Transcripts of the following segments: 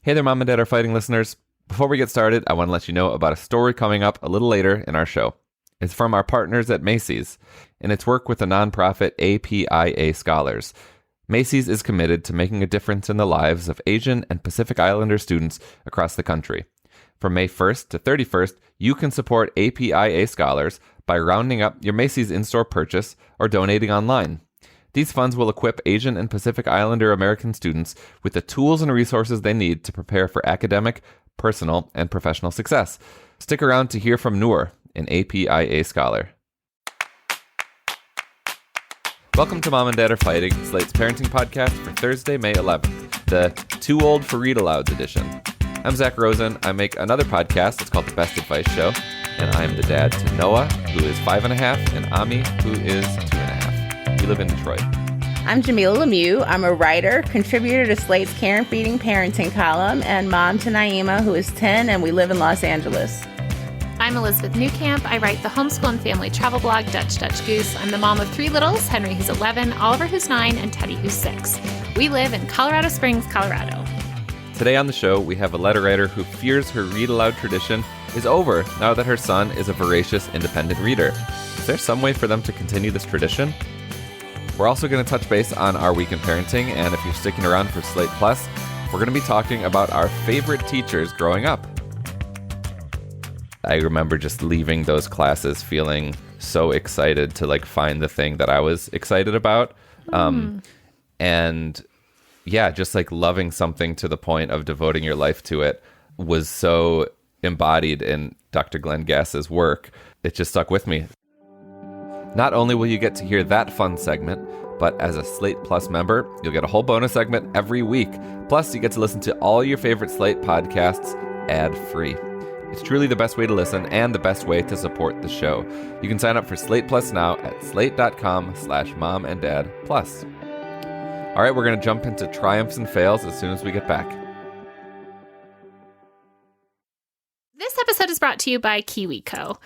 Hey there, Mom and Dad are fighting listeners. Before we get started, I want to let you know about a story coming up a little later in our show. It's from our partners at Macy's, and it's work with the nonprofit APIA Scholars. Macy's is committed to making a difference in the lives of Asian and Pacific Islander students across the country. From May 1st to 31st, you can support APIA Scholars by rounding up your Macy's in-store purchase or donating online. These funds will equip Asian and Pacific Islander American students with the tools and resources they need to prepare for academic, personal, and professional success. Stick around to hear from Noor, an APIA scholar. Welcome to Mom and Dad Are Fighting, Slate's parenting podcast for Thursday, May 11th, the Too Old for Read Alouds edition. I'm Zak Rosen. I make another podcast. It's called The Best Advice Show, and I'm the dad to Noah, who is 5.5, and Ami, who is 2.5. We live in Detroit. I'm Jamilah Lemieux. I'm a writer, contributor to Slate's Care and Feeding Parenting column, and mom to Naima, who is 10, and we live in Los Angeles. I'm Elizabeth Newcamp. I write the homeschool and family travel blog, Dutch Goose. I'm the mom of 3 littles, Henry, who's 11, Oliver, who's 9, and Teddy, who's 6. We live in Colorado Springs, Colorado. Today on the show, we have a letter writer who fears her read aloud tradition is over now that her son is a voracious independent reader. Is there some way for them to continue this tradition? We're also going to touch base on our week in parenting, and if you're sticking around for Slate Plus, we're going to be talking about our favorite teachers growing up. I remember just leaving those classes feeling so excited to find the thing that I was excited about. And yeah, just loving something to the point of devoting your life to it was so embodied in Dr. Glenn Gass's work. It just stuck with me. Not only will you get to hear that fun segment, but as a Slate Plus member, you'll get a whole bonus segment every week. Plus, you get to listen to all your favorite Slate podcasts ad-free. It's truly the best way to listen and the best way to support the show. You can sign up for Slate Plus now at slate.com/momanddadplus. All right, we're going to jump into triumphs and fails as soon as we get back. This episode is brought to you by KiwiCo.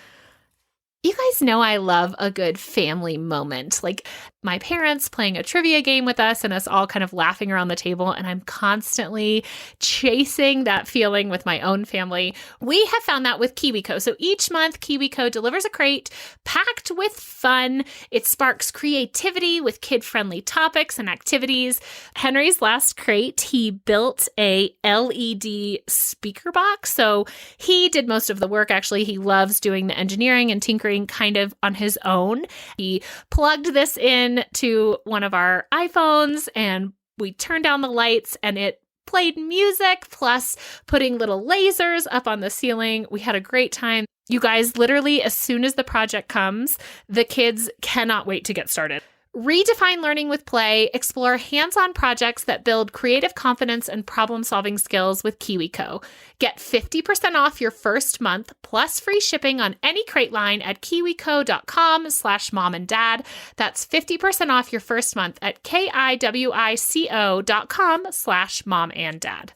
You guys know I love a good family moment, like my parents playing a trivia game with us and us all kind of laughing around the table, and I'm constantly chasing that feeling with my own family. We have found that with KiwiCo. So each month, KiwiCo delivers a crate packed with fun. It sparks creativity with kid-friendly topics and activities. Henry's last crate, he built a LED speaker box. So he did most of the work, actually. He loves doing the engineering and tinkering kind of on his own. He plugged this in to one of our iPhones and we turned down the lights and it played music, plus putting little lasers up on the ceiling. We had a great time. You guys, literally, as soon as the project comes, the kids cannot wait to get started. Redefine learning with play. Explore hands-on projects that build creative confidence and problem-solving skills with KiwiCo. Get 50% off your first month plus free shipping on any crate line at kiwico.com/momanddad. That's 50% off your first month at kiwico.com/momanddad.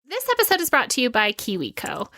This episode is brought to you by KiwiCo.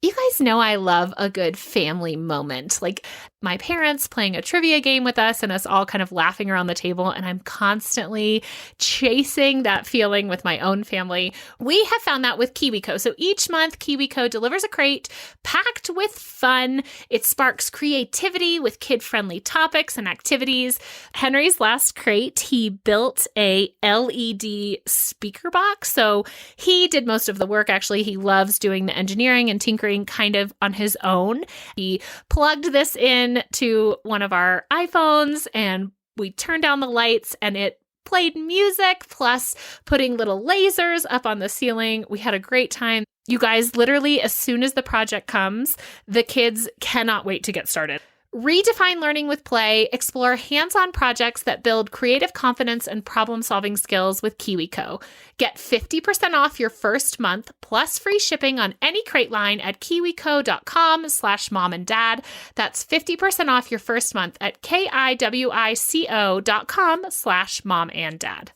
You guys know I love a good family moment, like my parents playing a trivia game with us and us all kind of laughing around the table, and I'm constantly chasing that feeling with my own family. We have found that with KiwiCo. So each month, KiwiCo delivers a crate packed with fun. It sparks creativity with kid-friendly topics and activities. Henry's last crate, he built a LED speaker box. So he did most of the work, actually. He loves doing the engineering and tinkering kind of on his own. He plugged this in to one of our iPhones and we turned down the lights and it played music, plus putting little lasers up on the ceiling. We had a great time. You guys, literally, as soon as the project comes, the kids cannot wait to get started. Redefine learning with play. Explore hands-on projects that build creative confidence and problem-solving skills with KiwiCo. Get 50% off your first month plus free shipping on any crate line at kiwico.com/momanddad. That's 50% off your first month at kiwico.com/momanddad.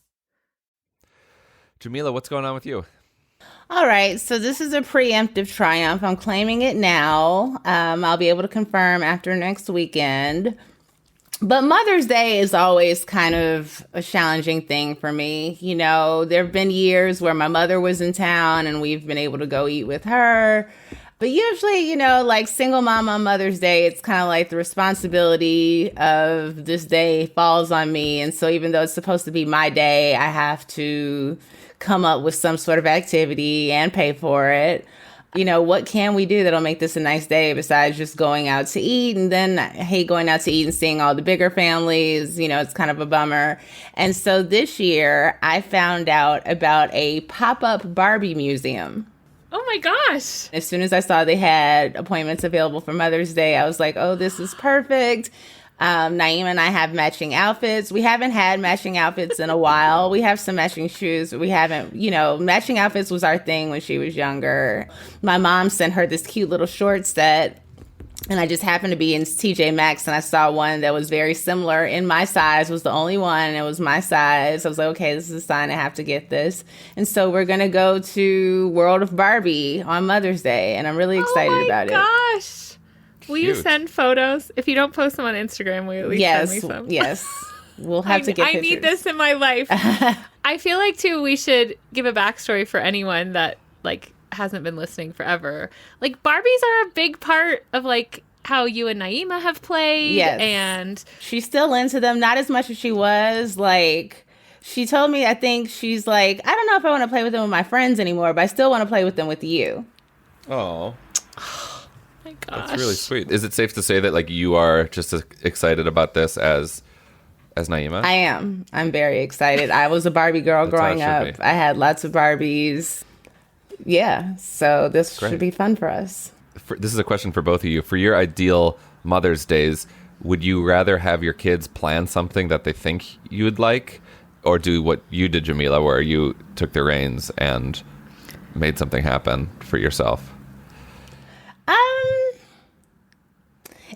Jamilah, what's going on with you? All right, so this is a preemptive triumph. I'm claiming it now. I'll be able to confirm after next weekend. But Mother's Day is always kind of a challenging thing for me. You know, there have been years where my mother was in town and we've been able to go eat with her. But usually, you know, like single mom on Mother's Day, it's kind of like the responsibility of this day falls on me. And so even though it's supposed to be my day, I have to come up with some sort of activity and pay for it. You know, what can we do that'll make this a nice day besides just going out to eat? And then I hate going out to eat and seeing all the bigger families. You know, it's kind of a bummer. And so this year I found out about a pop-up Barbie museum. Oh my gosh. As soon as I saw they had appointments available for Mother's Day, I was like, oh, this is perfect. Naima and I have matching outfits. We haven't had matching outfits in a while. We have some matching shoes, but we haven't, you know, matching outfits was our thing when she was younger. My mom sent her this cute little short set, and I just happened to be in TJ Maxx, and I saw one that was very similar in my size, was the only one, and it was my size. I was like, okay, this is a sign I have to get this. And so we're going to go to World of Barbie on Mother's Day, and I'm really excited about it. Oh my gosh. Will you Cute. send photos? If you don't post them on Instagram, will you at least send me some? Yes. We'll have to get pictures. I need this in my life. I feel like, too, we should give a backstory for anyone that, like, hasn't been listening forever. Like, Barbies are a big part of, like, how you and Naima have played. Yes. And she's still into them, not as much as she was. Like, she told me, I think she's like, I don't know if I want to play with them with my friends anymore, but I still want to play with them with you. Oh. my gosh. That's really sweet. Is it safe to say that like you are just as excited about this as Naima? I am. I'm very excited. I was a Barbie girl growing up. I had lots of Barbies. Yeah, so this should be fun for us. This is a question for both of you. For your ideal Mother's Days, would you rather have your kids plan something that they think you would like, or do what you did, Jamilah, where you took the reins and made something happen for yourself?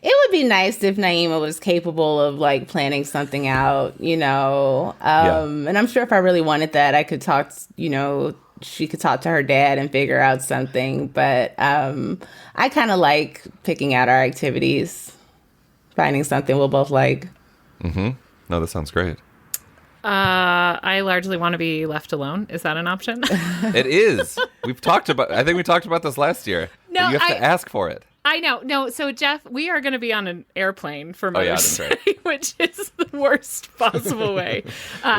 It would be nice if Naima was capable of like planning something out, you know. And I'm sure if I really wanted that, I could talk, you know, she could talk to her dad and figure out something. But I kind of like picking out our activities, finding something we'll both like. Mm-hmm. No, that sounds great. I largely want to be left alone. Is that an option? It is. I think we talked about this last year. No, you have to ask for it. I know. No, so Jeff, we are going to be on an airplane for Mother's Day, right. which is the worst possible way.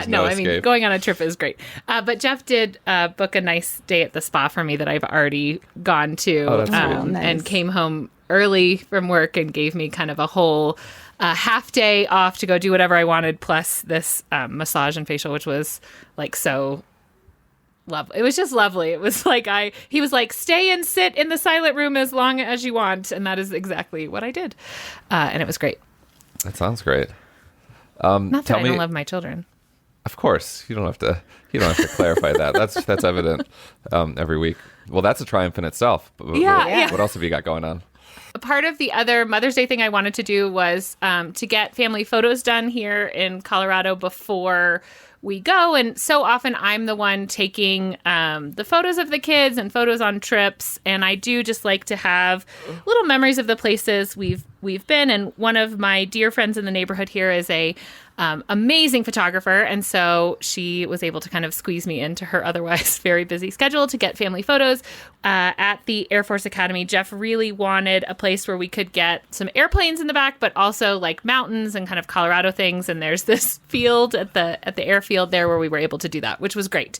No I mean, going on a trip is great. But Jeff did book a nice day at the spa for me that I've already gone to. Oh, that's sweet. Nice. And came home early from work and gave me kind of a whole half day off to go do whatever I wanted, plus this massage and facial, which was like so lovely. It was just lovely. It was like he was like, stay and sit in the silent room as long as you want. And that is exactly what I did. And it was great. That sounds great. Not that I don't love my children. Of course. You don't have to clarify that. That's evident every week. Well, that's a triumph in itself. Yeah. What else have you got going on? Part of the other Mother's Day thing I wanted to do was to get family photos done here in Colorado before we go. And so often I'm the one taking the photos of the kids and photos on trips. And I do just like to have little memories of the places we've been. And one of my dear friends in the neighborhood here is a amazing photographer. And so she was able to kind of squeeze me into her otherwise very busy schedule to get family photos. At the Air Force Academy, Jeff really wanted a place where we could get some airplanes in the back, but also like mountains and kind of Colorado things. And there's this field at the airfield there where we were able to do that, which was great.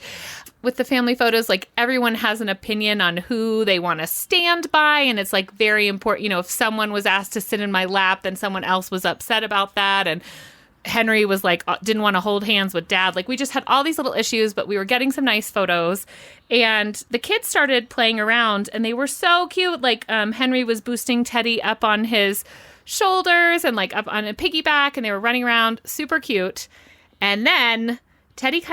With the family photos, like everyone has an opinion on who they want to stand by. And it's like very important. You know, if someone was asked to sit in my lap, then someone else was upset about that. And Henry was like, didn't want to hold hands with dad. Like we just had all these little issues, but we were getting some nice photos. And the kids started playing around and they were so cute. Like Henry was boosting Teddy up on his shoulders and like up on a piggyback, and they were running around, super cute. And then Teddy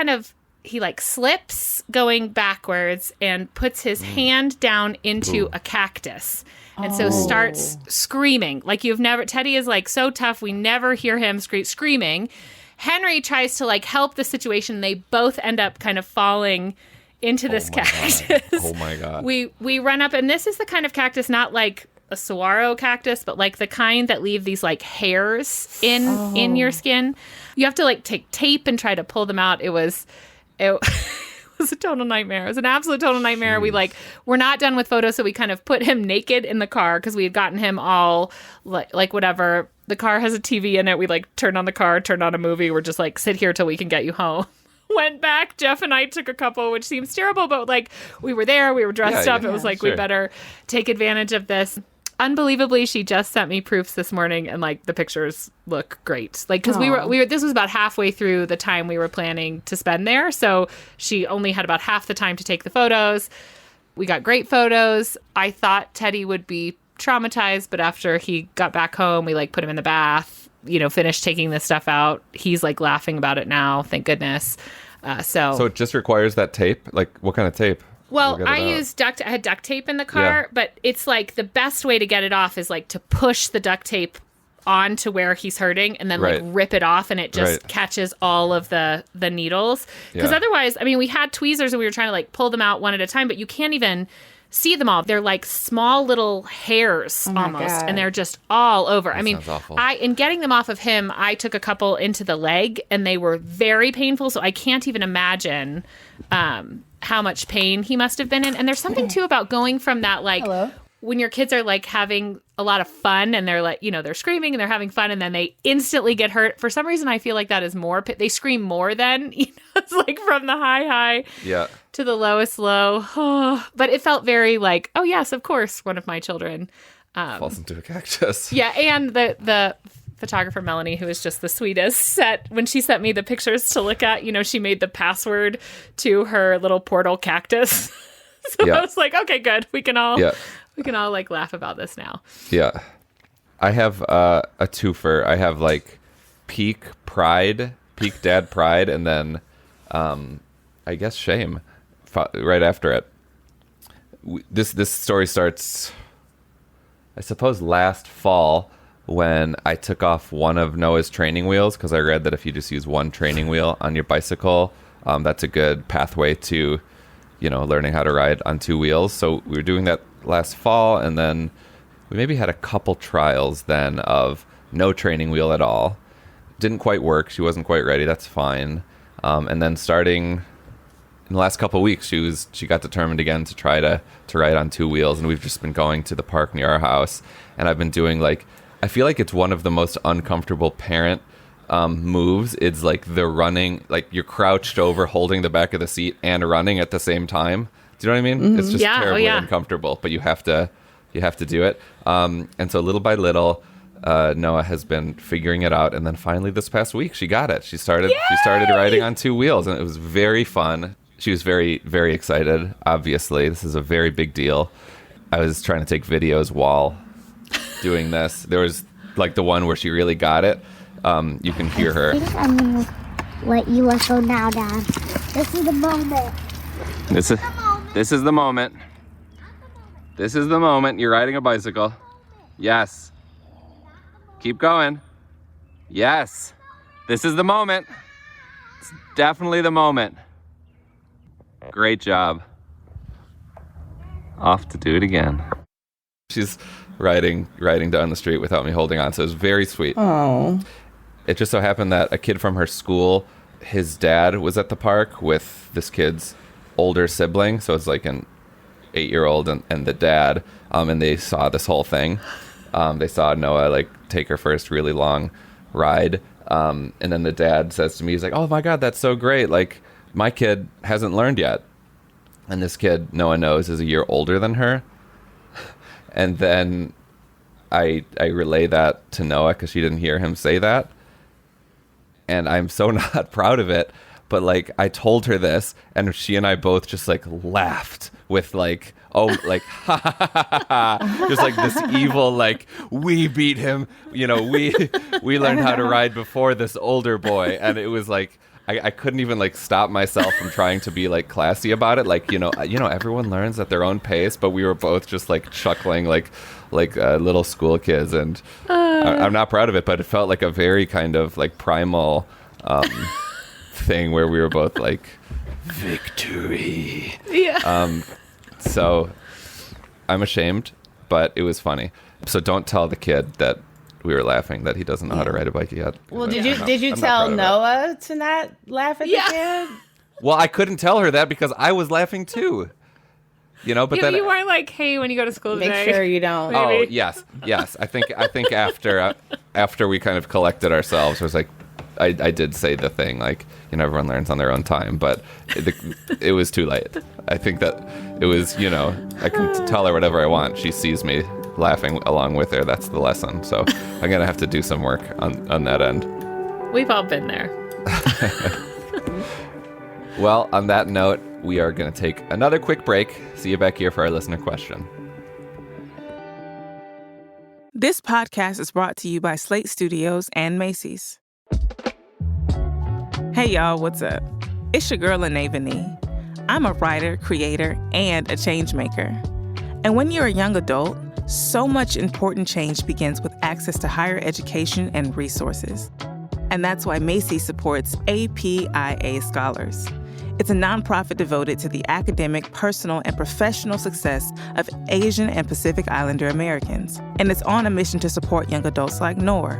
he like slips going backwards and puts his hand down into a cactus. And so starts screaming. Like Teddy is like so tough. We never hear him screaming. Henry tries to like help the situation. They both end up kind of falling into this cactus. Oh my God. We run up, and this is the kind of cactus, not like a saguaro cactus, but like the kind that leave these like hairs in your skin. You have to like take tape and try to pull them out. It was a total nightmare. It was an absolute total nightmare. Jeez. We're not done with photos, so we kind of put him naked in the car because we had gotten him all like whatever. The car has a TV in it. We like turned on the car, turned on a movie. We're just like, sit here till we can get you home. Went back. Jeff and I took a couple, which seems terrible, but like we were there, we were dressed up. It was like, we better take advantage of this. Unbelievably, she just sent me proofs this morning, and like the pictures look great. Like, because we were this was about halfway through the time we were planning to spend there, so she only had about half the time to take the photos. We got great photos. I thought Teddy would be traumatized, but after he got back home, we like put him in the bath, finished taking this stuff out. He's like laughing about it now, thank goodness. So it just requires that tape? Like, what kind of tape? Well, I had duct tape in the car, but it's like the best way to get it off is like to push the duct tape onto where he's hurting and then like rip it off, and it just catches all of the needles. Because otherwise, I mean, we had tweezers and we were trying to like pull them out one at a time, but you can't even see them all. They're like small little hairs almost, and they're just all over. I mean, in getting them off of him, I took a couple into the leg and they were very painful. So I can't even imagine how much pain he must have been in. And there's something too about going from that, like when your kids are like having a lot of fun and they're like, they're screaming and they're having fun and then they instantly get hurt. For some reason, I feel like that is more, they scream more than, it's like from the high to the lowest low. But it felt very like, oh yes, of course, one of my children falls into a cactus. Yeah. And the photographer Melanie, who is just the sweetest, when she sent me the pictures to look at, she made the password to her little portal cactus. So I was like, okay, good. We can all like laugh about this now. Yeah. I have a twofer. I have like peak dad pride, and then I guess shame right after it. This story starts, I suppose, last fall, when I took off one of Noah's training wheels, because I read that if you just use one training wheel on your bicycle, that's a good pathway to, learning how to ride on two wheels. So we were doing that last fall, and then we maybe had a couple trials then of no training wheel at all. Didn't quite work. She wasn't quite ready. That's fine. And then starting in the last couple of weeks, she got determined again to try to ride on two wheels, and we've just been going to the park near our house, and I've been doing I feel like it's one of the most uncomfortable parent moves. It's like the running, like you're crouched over holding the back of the seat and running at the same time. Do you know what I mean? Mm-hmm. It's just terribly uncomfortable, but you have to do it. And so little by little, Noah has been figuring it out. And then finally this past week, she got it. She started riding on two wheels, and it was very fun. She was very, very excited. Obviously, this is a very big deal. I was trying to take videos while doing this. There was like the one where she really got it. You can hear her. I think I'm gonna let you let go now, Dad. This is the moment. This is the moment. This is the moment. You're riding a bicycle. Yes. Keep going. Yes. This is the moment. It's definitely the moment. Great job. Off to do it again. She's riding down the street without me holding on, so it was very sweet. Oh. It just so happened that a kid from her school, his dad was at the park with this kid's older sibling, so it's like an 8-year-old and the dad, and they saw this whole thing. They saw Noah like take her first really long ride, and then the dad says to me, he's like, "Oh my God, that's so great! Like my kid hasn't learned yet," and this kid Noah knows is a year older than her. And then I relay that to Noah because she didn't hear him say that. And I'm so not proud of it. But like I told her this, and she and I both just like laughed with like, oh, like ha ha ha ha ha. Just like this evil, like we beat him, we learned how to ride before this older boy. And it was like I couldn't even like stop myself from trying to be like classy about it. Like, everyone learns at their own pace, but we were both just like chuckling like little school kids. And I'm not proud of it, but it felt like a very kind of like primal thing where we were both like, victory. Yeah. So I'm ashamed but it was funny. So don't tell the kid that we were laughing that he doesn't know how to ride a bike yet. Well, did you tell Noah to not laugh at the kid? Well, I couldn't tell her that because I was laughing too. But then you weren't like, hey, when you go to school today, make sure you don't. Oh, yes. I think after we kind of collected ourselves, it was like I did say the thing like, everyone learns on their own time, but it was too late. I think that it was, I can tell her whatever I want. She sees me laughing along with her. That's the lesson. So I'm gonna have to do some work on that end. We've all been there. Well, on that note, we are going to take another quick break. See you back here for our listener question. This podcast is brought to you by Slate Studios and Macy's. Hey, y'all, what's up? It's your girl, Anavani. I'm a writer, creator, and a change maker. And when you're a young adult, so much important change begins with access to higher education and resources. And that's why Macy supports APIA Scholars. It's a nonprofit devoted to the academic, personal, and professional success of Asian and Pacific Islander Americans. And it's on a mission to support young adults like Noor.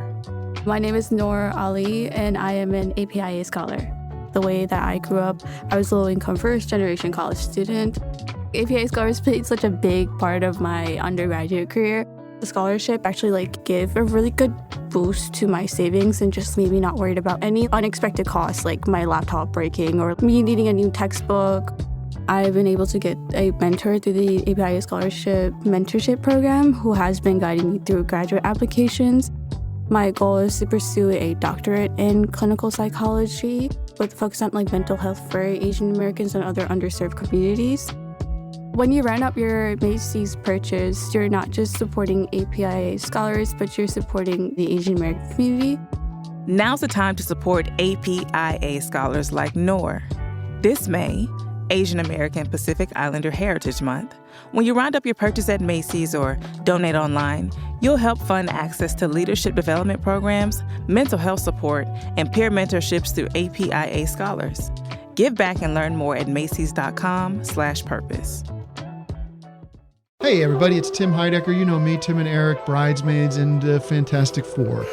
My name is Noor Ali, and I am an APIA scholar. The way that I grew up, I was a low-income first-generation college student. APIA Scholars played such a big part of my undergraduate career. The scholarship actually gave a really good boost to my savings and just made me not worried about any unexpected costs like my laptop breaking or me needing a new textbook. I've been able to get a mentor through the APIA Scholarship Mentorship Program who has been guiding me through graduate applications. My goal is to pursue a doctorate in clinical psychology with a focus on mental health for Asian Americans and other underserved communities. When you round up your Macy's purchase, you're not just supporting APIA Scholars, but you're supporting the Asian American community. Now's the time to support APIA Scholars like Noor. This May, Asian American Pacific Islander Heritage Month. When you round up your purchase at Macy's or donate online, you'll help fund access to leadership development programs, mental health support, and peer mentorships through APIA Scholars. Give back and learn more at macys.com/purpose. Hey everybody, it's Tim Heidecker. You know me, Tim and Eric, Bridesmaids, and Fantastic Four.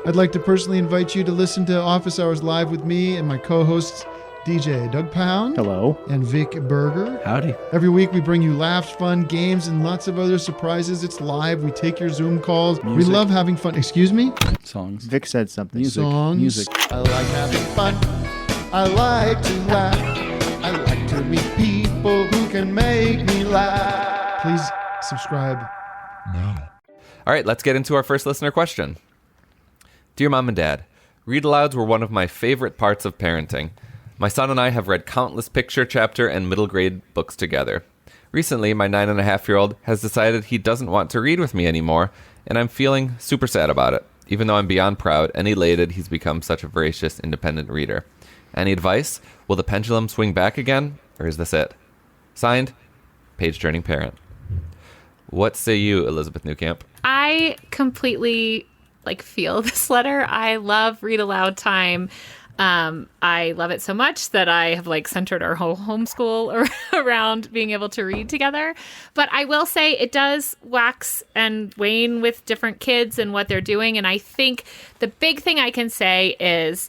I'd like to personally invite you to listen to Office Hours Live with me and my co-hosts, DJ Doug Pound. Hello. And Vic Berger. Howdy. Every week we bring you laughs, fun, games, and lots of other surprises. It's live. We take your Zoom calls. Music. We love having fun. Excuse me? Songs. Vic said something. Songs. Music. I like having fun. I like to laugh. I like to meet people who can make me laugh. Please subscribe now. All right, let's get into our first listener question. Dear Mom and Dad, read-alouds were one of my favorite parts of parenting. My son and I have read countless picture, chapter, and middle grade books together. Recently, my 9.5-year-old has decided he doesn't want to read with me anymore, and I'm feeling super sad about it, even though I'm beyond proud and elated he's become such a voracious, independent reader. Any advice? Will the pendulum swing back again, or is this it? Signed, page-turning parent. What say you, Elizabeth Newcamp? I completely feel this letter. I love read aloud time. I love it so much that I have centered our whole homeschool around being able to read together. But I will say it does wax and wane with different kids and what they're doing. And I think the big thing I can say is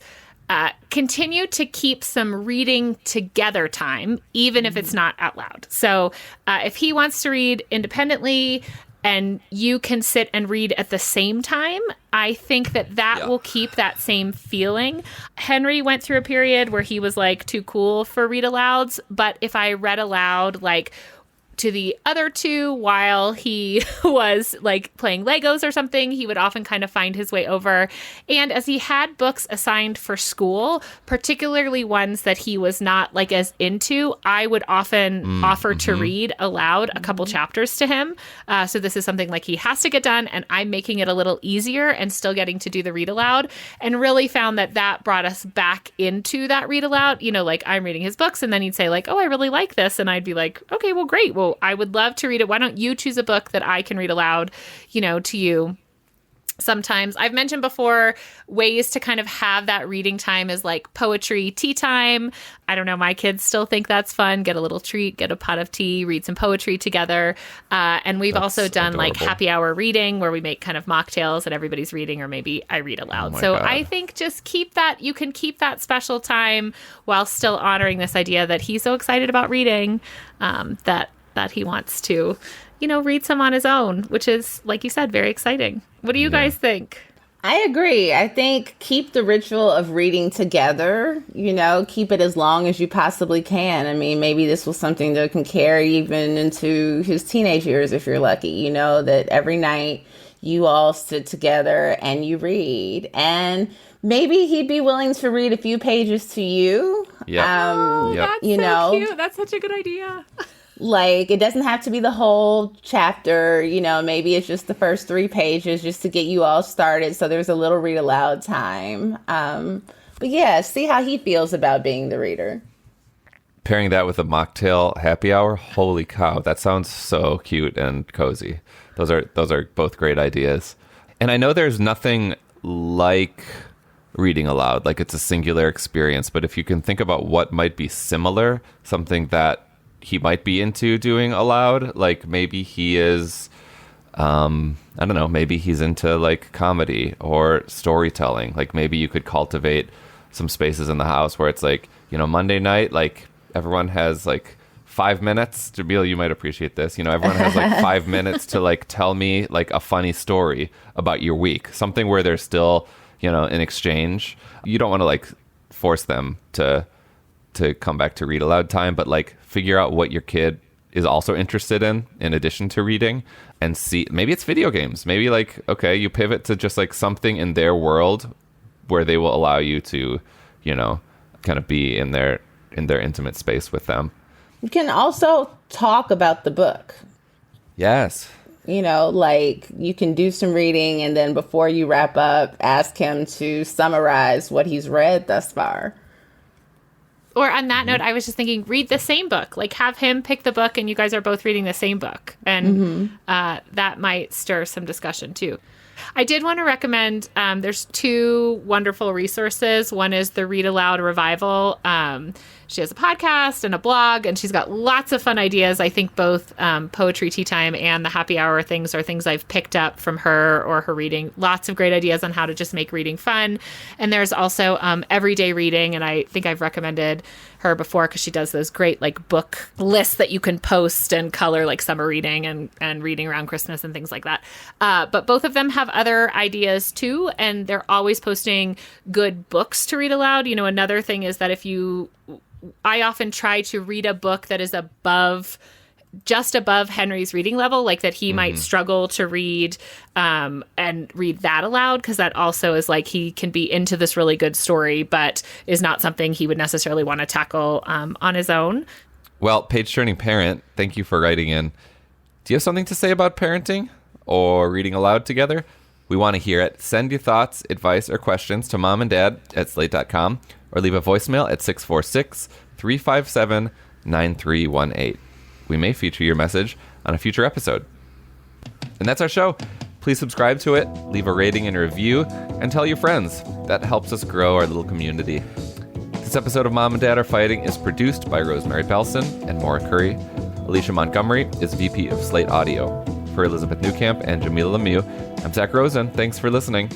continue to keep some reading together time, even if it's not out loud. So if he wants to read independently and you can sit and read at the same time, I think that will keep that same feeling. Henry went through a period where he was too cool for read alouds. But if I read aloud, to the other two while he was playing Legos or something, he would often kind of find his way over. And as he had books assigned for school, particularly ones that he was not as into, I would often offer to read aloud a couple chapters to him. So this is something he has to get done, and I'm making it a little easier and still getting to do the read aloud, and really found that brought us back into that read aloud. I'm reading his books and then he'd say oh, I really like this. And I'd be okay, well, great. Well, I would love to read it. Why don't you choose a book that I can read aloud, to you? sometimes. I've mentioned before ways to kind of have that reading time is like poetry tea time. I don't know, my kids still think that's fun. Get a little treat, get a pot of tea, read some poetry together. And we've also done like happy hour reading where we make kind of mocktails and everybody's reading, or maybe I read aloud. So God. I think just keep that, you can keep that special time while still honoring this idea that he's so excited about reading, that he wants to, read some on his own, which is, like you said, very exciting. What do you guys think? I agree. I think keep the ritual of reading together, keep it as long as you possibly can. I mean, maybe this was something that can carry even into his teenage years if you're lucky, that every night you all sit together and you read. And maybe he'd be willing to read a few pages to you. Yeah. That's so cute. That's such a good idea. Like, it doesn't have to be the whole chapter, maybe it's just the first 3 pages just to get you all started. So there's a little read aloud time. But yeah, see how he feels about being the reader. Pairing that with a mocktail happy hour, holy cow, that sounds so cute and cozy. Those are both great ideas. And I know there's nothing like reading aloud, like it's a singular experience. But if you can think about what might be similar, something that he might be into doing aloud, like maybe he is, I don't know, maybe he's into like comedy or storytelling. Like maybe you could cultivate some spaces in the house where it's like, Monday night, like everyone has like 5 minutes. Jamilah, you might appreciate this. Everyone has like 5 minutes to like tell me like a funny story about your week, something where there's still, an exchange. You don't want to like force them to come back to read aloud time, but like figure out what your kid is also interested in addition to reading, and see, maybe it's video games. Maybe like, okay, you pivot to just like something in their world where they will allow you to, kind of be in their intimate space with them. You can also talk about the book. Yes. Like you can do some reading and then before you wrap up, ask him to summarize what he's read thus far. Or on that note, I was just thinking, read the same book. Like, have him pick the book and you guys are both reading the same book. And that might stir some discussion, too. I did want to recommend, there's 2 wonderful resources. One is the Read Aloud Revival. She has a podcast and a blog, and she's got lots of fun ideas. I think both Poetry Tea Time and the Happy Hour things are things I've picked up from her or her reading. Lots of great ideas on how to just make reading fun. And there's also Everyday Reading, and I think I've recommended her before because she does those great like book lists that you can post and color, like summer reading and reading around Christmas and things like that. But both of them have other ideas too, and they're always posting good books to read aloud. Another thing is that I often try to read a book that is just above Henry's reading level, like that he might struggle to read and read that aloud, because that also is like he can be into this really good story, but is not something he would necessarily want to tackle on his own. Well, Page Turning Parent, thank you for writing in. Do you have something to say about parenting or reading aloud together? We want to hear it. Send your thoughts, advice, or questions to momandDad@slate.com or leave a voicemail at 646-357-9318. We may feature your message on a future episode. And that's our show. Please subscribe to it, leave a rating and a review, and tell your friends. That helps us grow our little community. This episode of Mom and Dad Are Fighting is produced by Rosemary, Belson, and Maura, Currie. Alicia Montgomery is VP of Slate Audio. For Elizabeth Newcamp and Jamilah Lemieux, I'm Zak Rosen. Thanks for listening.